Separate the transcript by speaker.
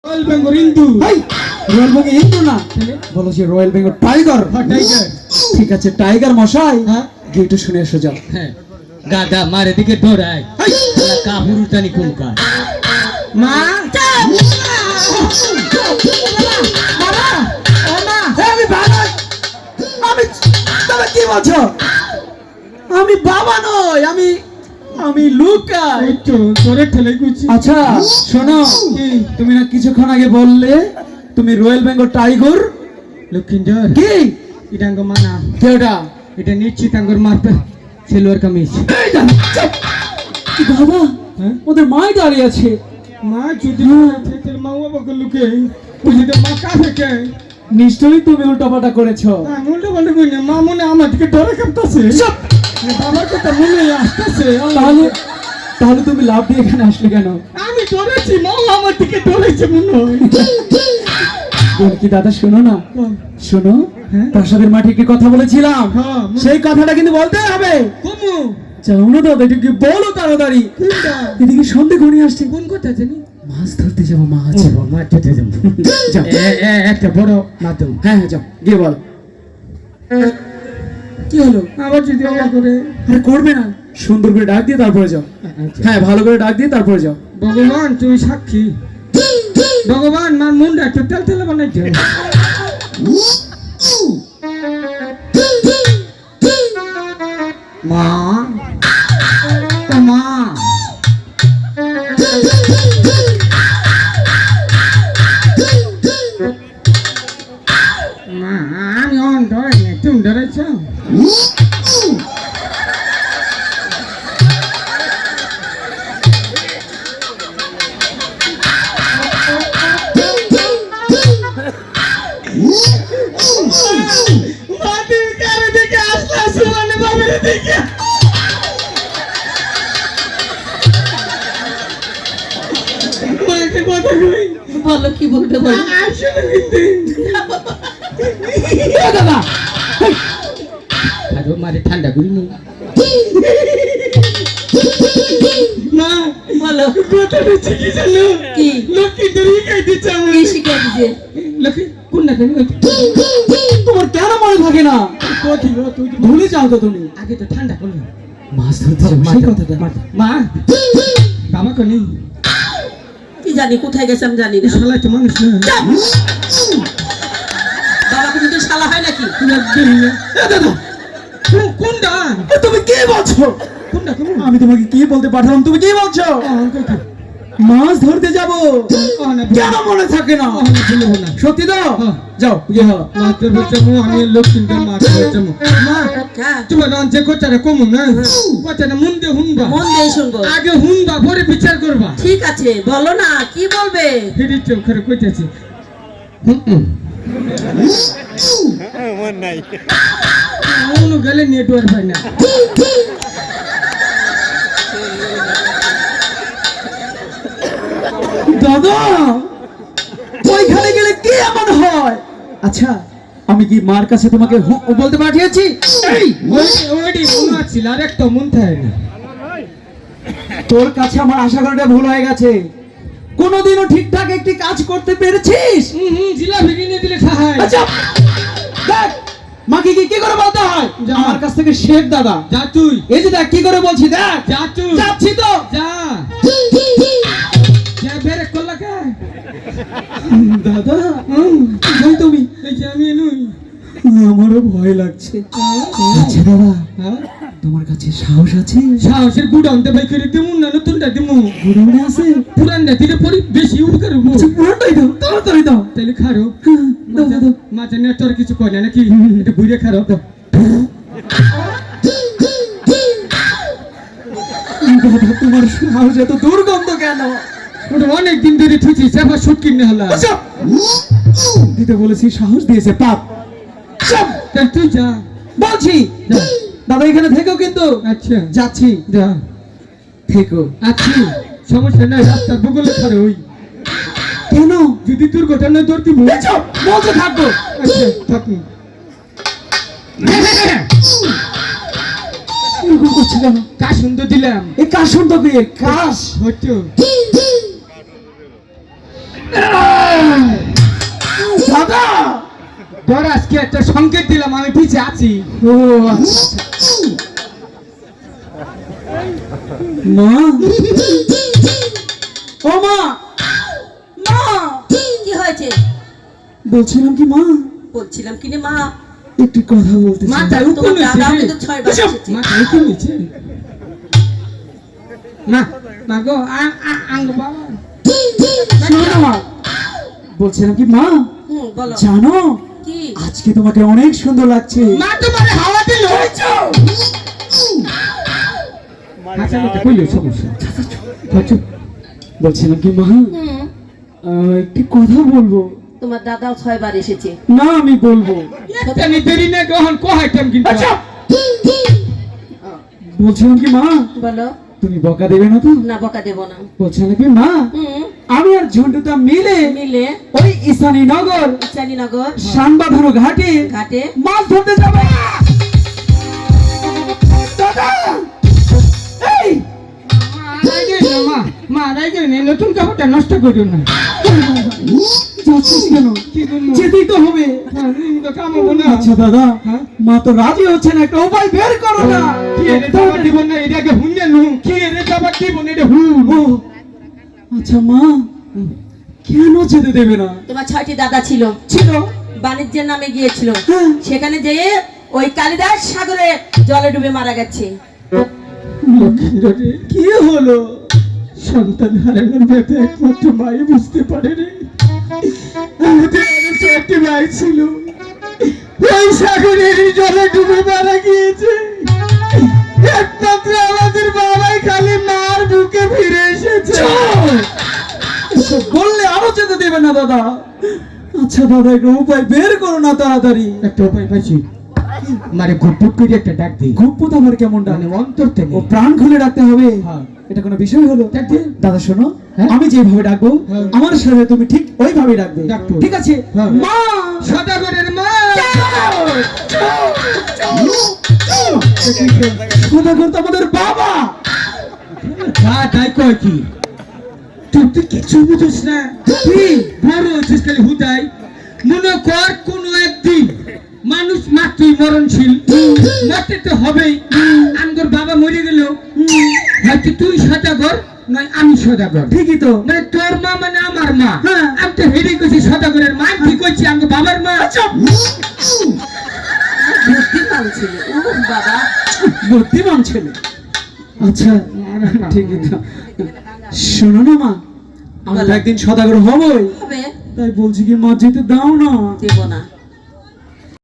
Speaker 1: Royal Bengal Hindu.
Speaker 2: Royal Bengal Hindu না, বলো যে রয়্যাল বেঙ্গল টাইগার।
Speaker 1: টাইগার।
Speaker 2: ঠিক আছে টাইগার মশাই,
Speaker 1: হ্যাঁ
Speaker 2: গেটে শুনে এসে যাও।
Speaker 1: হ্যাঁ গাদা মারে দিকে দৌড়ায় কাপুরু টানি কোনকার মা
Speaker 2: আমি বাবা, আমি তবে কি বলছো? আমি বাবা নই, আমি আমি লুকাই।
Speaker 1: তোরে ঠেলে গুছি।
Speaker 2: আচ্ছা শোনো, তুমি না কিছুক্ষণ আগে বললে তুমি রয়্যাল বেঙ্গল টাইগার।
Speaker 1: লক্ষিন্দর
Speaker 2: কি
Speaker 1: ইটাঙ্গ মানা
Speaker 2: কে ওটা?
Speaker 1: এটা নিশ্চিত আঙ্গুর মারতে সিলভার কামিজ।
Speaker 2: বাবা
Speaker 1: হ্যাঁ
Speaker 2: ওদের মাই দাঁড়িয়ে আছে।
Speaker 1: মা যদি তোর মা বাবাকে লুকে বুঝিতে মা কাছে কে
Speaker 2: নিশ্চয়ই তুমি উল্টাপাল্টা করেছো।
Speaker 1: উল্টো পাল্টা কই না মা মনে আমার দিকে ডরে কাঁপতাছে। বাবার কথা মনে আসতেছে।
Speaker 2: তাহলে তাহলে তুমি লাভ দিয়ে এখানে আসলে কেন?
Speaker 1: আমি ডরেছি, মা আমার দিকে ডরেছে মনে হয়।
Speaker 2: বল কি দাদা, শোনো না, শোনো, প্রাসাদের মাঠে কি কথা বলেছিলাম, সেই কথাটা কিন্তু বলতে হবে।
Speaker 1: কমু
Speaker 2: যাও না দাদা, এটা কি বলো তাড়াতাড়ি।
Speaker 1: কোনটা
Speaker 2: এদিকে সন্ধে ঘনিয়ে আসছে।
Speaker 1: কোন কথা জানি?
Speaker 2: মাছ ধরতে যাবো, মাছ।
Speaker 1: মাছ ধরতে যাবো।
Speaker 2: যাও।
Speaker 1: একটা বড় মাধ্যম।
Speaker 2: হ্যাঁ হ্যাঁ যাও, গিয়ে বল। কি হলো?
Speaker 1: আবার যদি অবাক করে
Speaker 2: আরে করবে না, সুন্দর করে ডাক দিয়ে তারপরে যাও। হ্যাঁ ভালো করে ডাক দিয়ে তারপরে যাও।
Speaker 1: ভগবান তুমি সাক্ষী, ভগবান মার মুন্ডা একটু তেল তেলে বানাইছে। মা ও মা মা আমি অন ধরে না, তুমি ধরেছ?
Speaker 3: বলো কি বলবে বলো।
Speaker 2: দাদা
Speaker 1: মারে ঠান্ডা করি মা
Speaker 3: বলো
Speaker 1: কথাটা কি জানো?
Speaker 3: কি
Speaker 1: লক্ষ্মী ধরে খাইতে চাও?
Speaker 3: কি শিখে দিছে?
Speaker 1: লক্ষ্মী কোন না
Speaker 2: তোমার কেন মনে থাকে না?
Speaker 1: তুই
Speaker 2: ভুলে যাও তো তুমি।
Speaker 1: আগে তো ঠান্ডা করলো
Speaker 2: মাছ ধরতে যাবো, সেই কথাটা।
Speaker 1: মা বাবা কনি
Speaker 3: কি জানি কোথায় গেছে আমি জানি না।
Speaker 1: শালা তো মানুষ না।
Speaker 3: বাবা কিন্তু শালা হয় নাকি?
Speaker 1: কোনটা
Speaker 2: তুমি কি বলছো?
Speaker 1: কোনটা কোন
Speaker 2: আমি তোমাকে কি বলতে পাঠালাম, তুমি কি বলছো? মাছ ধরতে যাবো, কেন মনে থাকে না? সত্যি তো? যাও গিয়ে হলো।
Speaker 1: আমি লক্ষ্মীদের মাছ ধরতাম। মা
Speaker 3: হ্যাঁ
Speaker 1: তোমার যে কথাটা কমু না, কথাটা মন দিয়ে হুনবা।
Speaker 3: মন দিয়ে শুনবো।
Speaker 1: আগে হুনবা পরে বিচার করবা।
Speaker 3: ঠিক আছে বলো না কি বলবে।
Speaker 1: ফিরি চোখ করে কইতেছি
Speaker 4: মন নাই
Speaker 1: মন গেলে নেটওয়ার্ক পাই না।
Speaker 2: দাদা ওইখানে গেলে কি এমন হয়? আচ্ছা আমি কি মার কাছে তোমাকে বলতে পাঠিয়েছি? এই
Speaker 1: ওইটি মন আছিল, আর একটা মন থাকে না।
Speaker 2: তোর কাছে আমার আশা করাটা ভুল হয়ে গেছে। কোনোদিনও ঠিকঠাক একটি কাজ করতে পেরেছিস?
Speaker 1: জিলাপি কিনে দিলে খায়।
Speaker 2: আচ্ছা দেখ মাকে কি করে বলতে হয়
Speaker 1: যা।
Speaker 2: আমার কাছ থেকে শেখ দাদা।
Speaker 1: যা তুই,
Speaker 2: এই যে দেখ কি করে বলছি, দেখ
Speaker 1: যা তুই,
Speaker 2: যাচ্ছি তো।
Speaker 1: যা যা বেরে করলা কে?
Speaker 2: দাদা কই তুমি?
Speaker 1: এই যে আমি এলুই।
Speaker 2: আমারও ভয় লাগছে। আচ্ছা দাদা
Speaker 1: হ্যাঁ
Speaker 2: তোমার কাছে সাহস আছে?
Speaker 1: সাহসের গুডাউনটা বাই করে দিমু না নতুনটা দিমু?
Speaker 2: গুড়াউনে আছে?
Speaker 1: পুরানটা দিলে পরে বেশি উপকার হবো।
Speaker 2: আচ্ছা পুরোটাই দাও, তাড়াতাড়ি দাও।
Speaker 1: তাহলে খারো
Speaker 2: দাও দাও দাও।
Speaker 1: মাঝে নিয়ে তোর কিছু কয় না নাকি? এটা বুঝে খারো
Speaker 2: দাদা তোমার সাহস এত দুর্গন্ধ কেন?
Speaker 1: ওটা অনেক দিন ধরে ঠিকই সেবা শুট কিনে হলা।
Speaker 2: আচ্ছা দিতে বলেছি, সাহস দিয়েছে পাপ। চুপ!
Speaker 1: তাই তুই যা।
Speaker 2: বলছি
Speaker 1: যা।
Speaker 2: দাদা এখানে থেকো কিন্তু।
Speaker 1: আচ্ছা
Speaker 2: যাচ্ছি,
Speaker 1: যা।
Speaker 2: থেকো।
Speaker 1: আচ্ছা সমস্যা নাই, রাস্তার বগলে খারো ওই।
Speaker 2: কেন?
Speaker 1: যদি দুর্ঘটনা ধরতি
Speaker 2: বলতে থাকবো।
Speaker 1: আচ্ছা থাকুন।
Speaker 2: এরকম করছে কেন?
Speaker 1: কাজ সুন্দর দিলাম।
Speaker 2: এই কাশ শুনতো কি? কাশ
Speaker 1: হচ্ছে
Speaker 2: তোর আজকে একটা সংকেত দিলাম, আমি পিছে আছি। ও আচ্ছা। মা, ও মা, মা,
Speaker 3: কি হয়েছে?
Speaker 2: বলছিলাম কি মা,
Speaker 3: বলছিলাম কি রে মা,
Speaker 2: একটু কথা বলতে চাই।
Speaker 3: মাথা তোমার দাদাও কিন্তু 6 বার এসেছে।
Speaker 2: মাথায় কি হয়েছে? না না গো, আঙ্গ বাবা। শোনো না মা, বলছিলাম কি মা,
Speaker 3: বলো
Speaker 2: জানো
Speaker 3: কি?
Speaker 2: আজকে তোমাকে অনেক সুন্দর লাগছে। মা তোমার হাওয়া দিল। আচ্ছা কইলো সমস্যা। আচ্ছা বলছিলাম কি মা, একটি কথা বলবো।
Speaker 3: তোমার দাদাও 6 বার এসেছে।
Speaker 2: না আমি বলবো। আমি দেরি না গ্রহণ কোহাইতাম কিন্তু। আচ্ছা বলছিলাম কি মা,
Speaker 3: বলো।
Speaker 2: তুমি বকা দেবে না তো?
Speaker 3: না, বকা দেব না।
Speaker 2: বলছিলাম কি মা, আমি আর ঝন্টুটা মিলে
Speaker 3: মিলে
Speaker 2: ওই ঈশানী নগর
Speaker 3: চানীনগর
Speaker 2: শানবাঁধানো ঘাটে
Speaker 3: ঘাটে
Speaker 2: মাছ ধরতে যাব। দাদা এই মা নতুন কাপড়টা নষ্ট করো না। যাচ্ছিস কেন? যেতেই তো হবে। আচ্ছা দাদা, মা তো রাজি হচ্ছে না, একটা উপায় বের করো না। আচ্ছা মা, কেন যেতে দেবে না?
Speaker 3: তোমার 6টি দাদা ছিল, বাণিজ্যের নামে গিয়েছিল, সেখানে যেয়ে ওই কালিদাস সাগরে জলে ডুবে মারা গেছে।
Speaker 2: কি হলো? সন্তান হারানোর ব্যথা একমাত্র মাই বুঝতে পারেনি। আমাদের আরো 4টি ভাই ছিল, ওই সাগরের জলে ডুবে মারা গিয়েছে। একমাত্র আমাদের বাবাই খালি মার বুকে ফিরে এসেছে। এসব বললে আরো যেতে দেবে না দাদা। আচ্ছা দাদা, একটা উপায় বের করো না তাড়াতাড়ি।
Speaker 1: একটা উপায় পাইছি, মানে ঘুটপুট করে একটা ডাক দিই।
Speaker 2: গুপ্পত আবার কেমন ডাক?
Speaker 1: মানে অন্তর থেকে।
Speaker 2: ও প্রাণ খুলে ডাকতে হবে।
Speaker 1: হ্যাঁ।
Speaker 2: এটা কোনো বিষয় হলো?
Speaker 1: ডাক দে।
Speaker 2: দাদা শোনো,
Speaker 1: হ্যাঁ?
Speaker 2: আমি যেভাবে ডাকবো
Speaker 1: হ্যাঁ।
Speaker 2: আমার সাথে তুমি ঠিক ওইভাবে ডাকবে।
Speaker 1: ডাকবো।
Speaker 2: ঠিক আছে?
Speaker 1: হ্যাঁ।
Speaker 2: মা, সদাগরের মা। সদাগর তো আমাদের বাবা।
Speaker 1: তাই কয় কি? তুই কিছু বুঝিস না। কি বড় হয়েছিস খালি হুদাই। মনে কর কোন একদিন মানুষ মাত্রই মরণশীল, মরতে তো হবেই। আমগর বাবা মরে গেল, হয়তো তুই সদাগর নয় আমি সদাগর।
Speaker 2: ঠিকই তো।
Speaker 1: মানে তোর মা মানে আমার মা।
Speaker 2: হ্যাঁ।
Speaker 1: আমি তো হেরে গেছি সদাগরের মা, কি করছি আমার বাবার মা।
Speaker 3: বুদ্ধিমান ছিল। বাবা
Speaker 2: বুদ্ধিমান ছেলে। আচ্ছা ঠিকই তো। শোনো না মা, আমরা একদিন সদাগর হবই,
Speaker 3: হবে,
Speaker 2: তাই বলছি কি মা যেতে দাও না।
Speaker 3: দেব না।